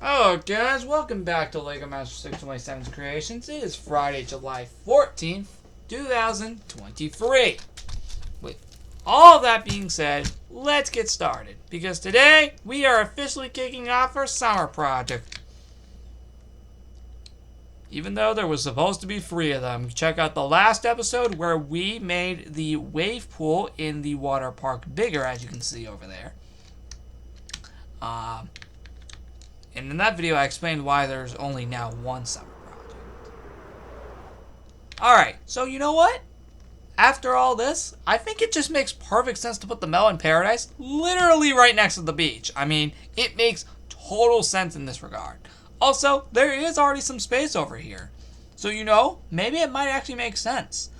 Hello guys, welcome back to Legomaster627's Creations. It is Friday, July 14th, 2023. With all that being said, let's get started. Because today, we are officially kicking off our summer project. Even though there was supposed to be 3 of them. Check out the last episode where we made the wave pool in the water park bigger, as you can see over there. And in that video, I explained why there's only now 1 summer project. Alright, so you know what? After all this, I think it just makes perfect sense to put the Melon Paradise literally right next to the beach. I mean, it makes total sense in this regard. Also, there is already some space over here. So you know, maybe it might actually make sense.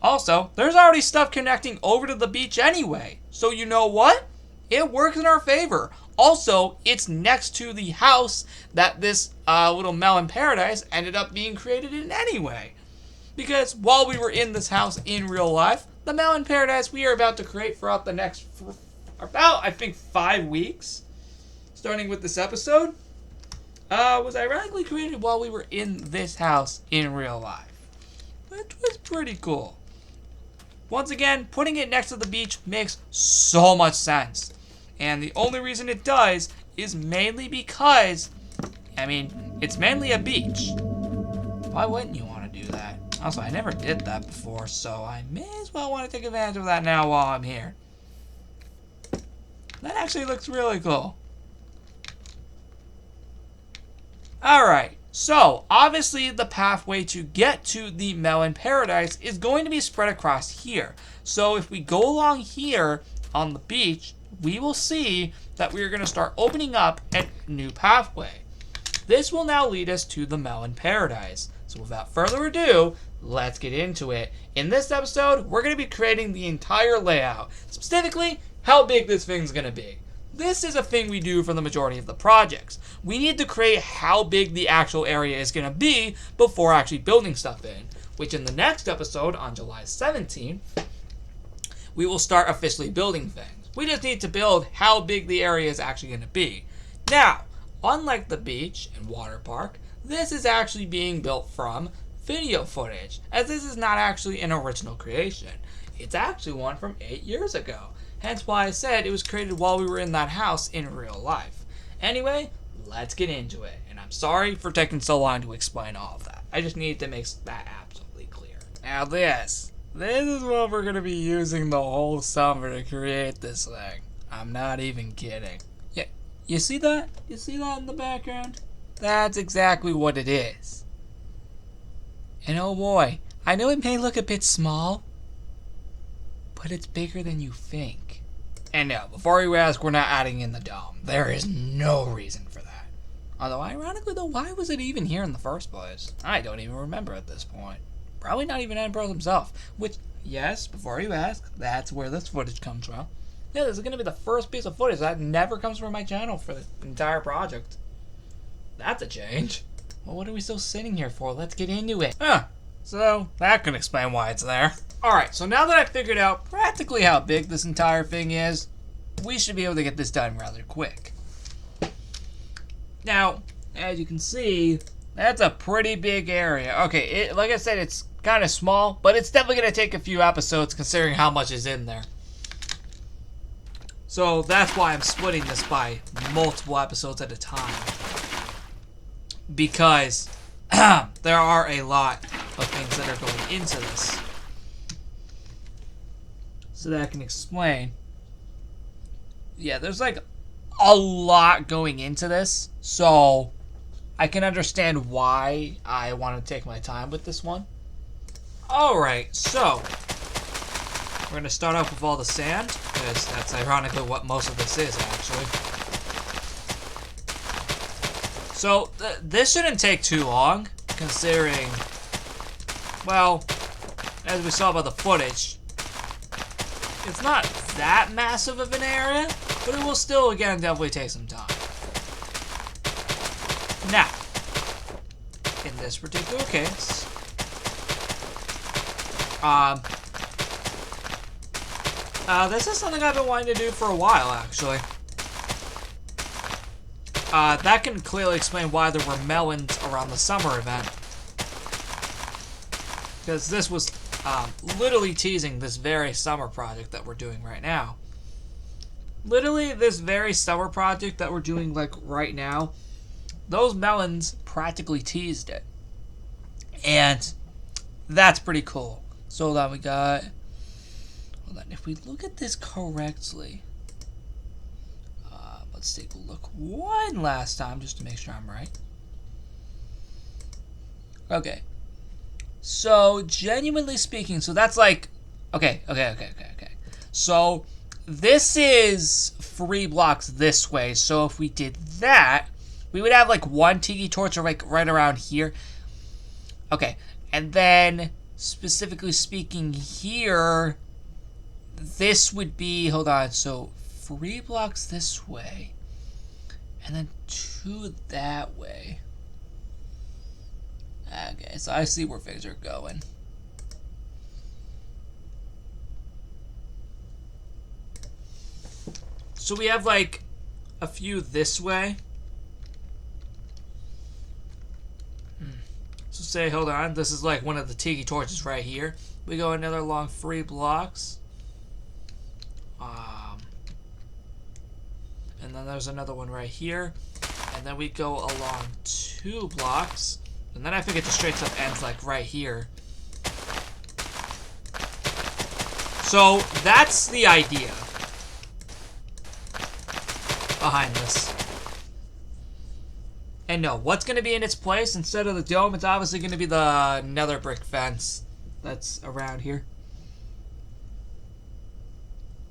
Also, there's already stuff connecting over to the beach anyway. So you know what? It works in our favor. Also, it's next to the house that this little Melon Paradise ended up being created in anyway. Because while we were in this house in real life, the Melon Paradise we are about to create throughout the next about, I think, 5 weeks, starting with this episode, was ironically created while we were in this house in real life. Which was pretty cool. Once again, putting it next to the beach makes so much sense. And the only reason it does is mainly because, I mean, it's mainly a beach. Why wouldn't you want to do that? Also, I never did that before, so I may as well want to take advantage of that now while I'm here. That actually looks really cool. Alright, so obviously the pathway to get to the Melon Paradise is going to be spread across here. So if we go along here on the beach, we will see that we are going to start opening up a new pathway. This will now lead us to the Melon Paradise. So without further ado, let's get into it. In this episode, we're going to be creating the entire layout. Specifically, how big this thing's going to be. This is a thing we do for the majority of the projects. We need to create how big the actual area is going to be before actually building stuff in. Which in the next episode, on July 17th, we will start officially building things. We just need to build how big the area is actually going to be. Now, unlike the beach and water park, this is actually being built from video footage, as this is not actually an original creation. It's actually one from 8 years ago. Hence why I said it was created while we were in that house in real life. Anyway, let's get into it. And I'm sorry for taking so long to explain all of that. I just needed to make that absolutely clear. Now this is what we're going to be using the whole summer to create this thing. I'm not even kidding. Yeah, you see that? You see that in the background? That's exactly what it is. And oh boy, I know it may look a bit small, but it's bigger than you think. And no, before you ask, we're not adding in the dome. There is no reason for that. Although, ironically though, why was it even here in the first place? I don't even remember at this point. Probably not even Ambrose himself. Which, yes, before you ask, that's where this footage comes from. Yeah, this is going to be the first piece of footage that never comes from my channel for the entire project. That's a change. Well, what are we still sitting here for? Let's get into it. So that can explain why it's there. Alright, so now that I've figured out practically how big this entire thing is, we should be able to get this done rather quick. Now, as you can see, that's a pretty big area. Okay, like I said, it's kind of small, but it's definitely going to take a few episodes considering how much is in there. So that's why I'm splitting this by multiple episodes at a time. Because there are a lot of things that are going into this. So that I can explain. Yeah, there's like a lot going into this. So I can understand why I want to take my time with this one. Alright, so we're going to start off with all the sand, because that's ironically what most of this is, actually. So, this shouldn't take too long, considering, well, as we saw by the footage, it's not that massive of an area, but it will still, again, definitely take some time. Now, in this particular case, this is something I've been wanting to do for a while, actually. that can clearly explain why there were melons around the summer event. Because this was literally teasing this very summer project that we're doing right now. Literally, this very summer project that we're doing, like, right now, those melons practically teased it. And that's pretty cool. So hold on, we got... Hold on, if we look at this correctly... let's take a look one last time, just to make sure I'm right. Okay. So, genuinely speaking, so that's like... Okay. So... This is 3 blocks this way, so if we did that, we would have like 1 tiki torch like right around here. Okay, and then specifically speaking here, this would be, hold on, so 3 blocks this way, and then 2 that way. Okay, so I see where things are going. So we have like a few this way. So say, hold on, this is like one of the tiki torches right here. We go another long 3 blocks. And then there's another one right here. And then we go along 2 blocks. And then I think it just straight up ends like right here. So that's the idea behind this. And no, what's going to be in its place instead of the dome? It's obviously going to be the nether brick fence that's around here.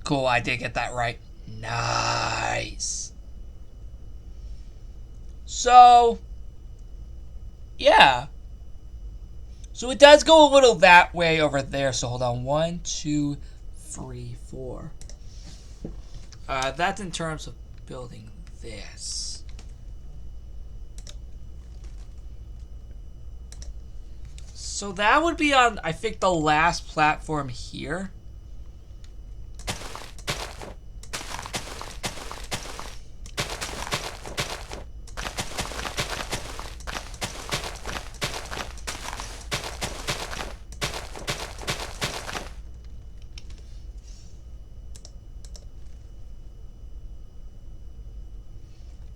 Cool, I did get that right. Nice. So, yeah. So it does go a little that way over there. So hold on. 1, 2, 3, 4. That's in terms of building this. So that would be on, I think, the last platform here.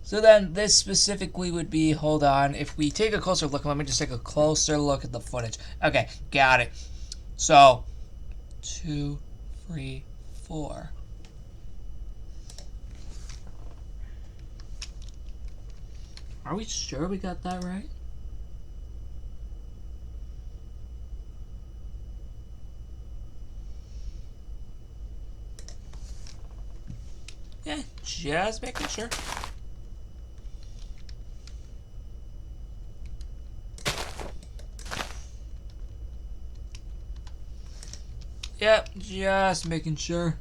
So then this specifically would be, hold on, if we take a closer look, let me just take a closer look at the footage. Okay, got it. So, 2, 3, 4. Are we sure we got that right? Yeah, just making sure. Yep, just making sure.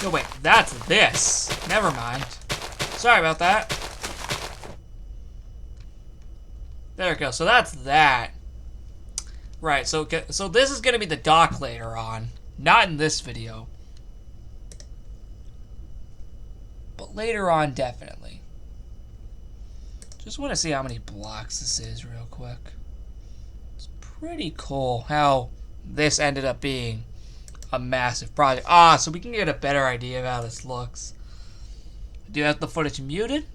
No, wait, that's this. Never mind. Sorry about that. There we go, so that's that. Right, so this is going to be the dock later on. Not in this video. But later on, definitely. Just want to see how many blocks this is real quick. It's pretty cool how this ended up being a massive project. So we can get a better idea of how this looks. Do you have the footage muted?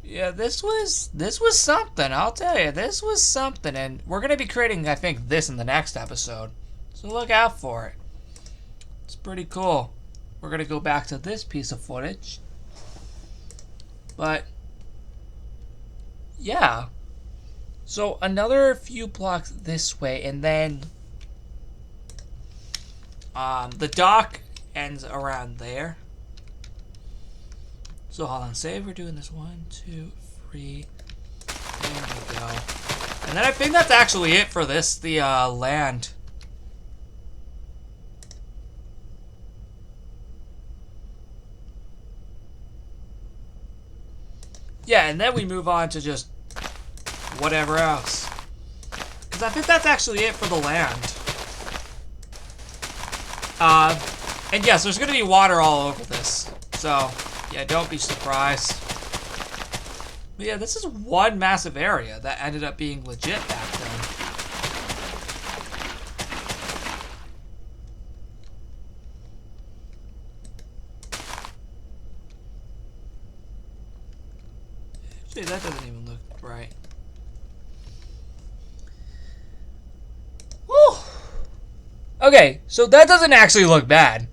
Yeah, this was something, I'll tell you. This was something, and we're going to be creating, I think, this in the next episode. So look out for it. It's pretty cool. We're going to go back to this piece of footage. But, yeah. So another few blocks this way, and then the dock ends around there. So hold on, say we're doing this 1, 2, 3. There we go. And then I think that's actually it for this, the land. Yeah, and then we move on to just whatever else. Because I think that's actually it for the land. And yes, there's going to be water all over this. So, yeah, don't be surprised. But yeah, this is one massive area that ended up being legit back then. Actually, that doesn't even look right. Woo! Okay, so that doesn't actually look bad.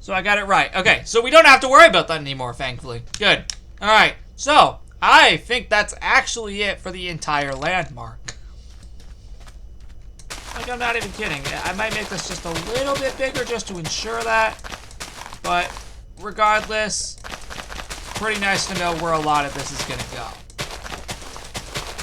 So I got it right. Okay, so we don't have to worry about that anymore, thankfully. Good. Alright, so I think that's actually it for the entire landmark. Like, I'm not even kidding. I might make this just a little bit bigger just to ensure that. But regardless, pretty nice to know where a lot of this is going to go.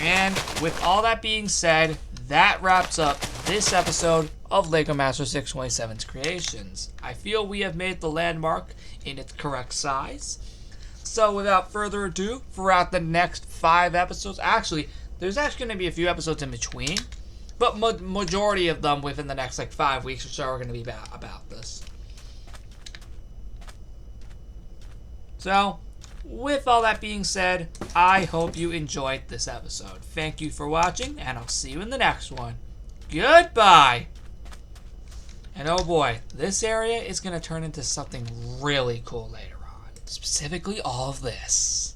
And with all that being said, that wraps up this episode of Legomaster627's Creations. I feel we have made the landmark in its correct size. So without further ado, throughout the next 5 episodes, actually, there's actually going to be a few episodes in between, but majority of them within the next like 5 weeks or so are going to be about this. So, with all that being said, I hope you enjoyed this episode. Thank you for watching, and I'll see you in the next one. Goodbye! And oh boy, this area is going to turn into something really cool later on. Specifically all of this.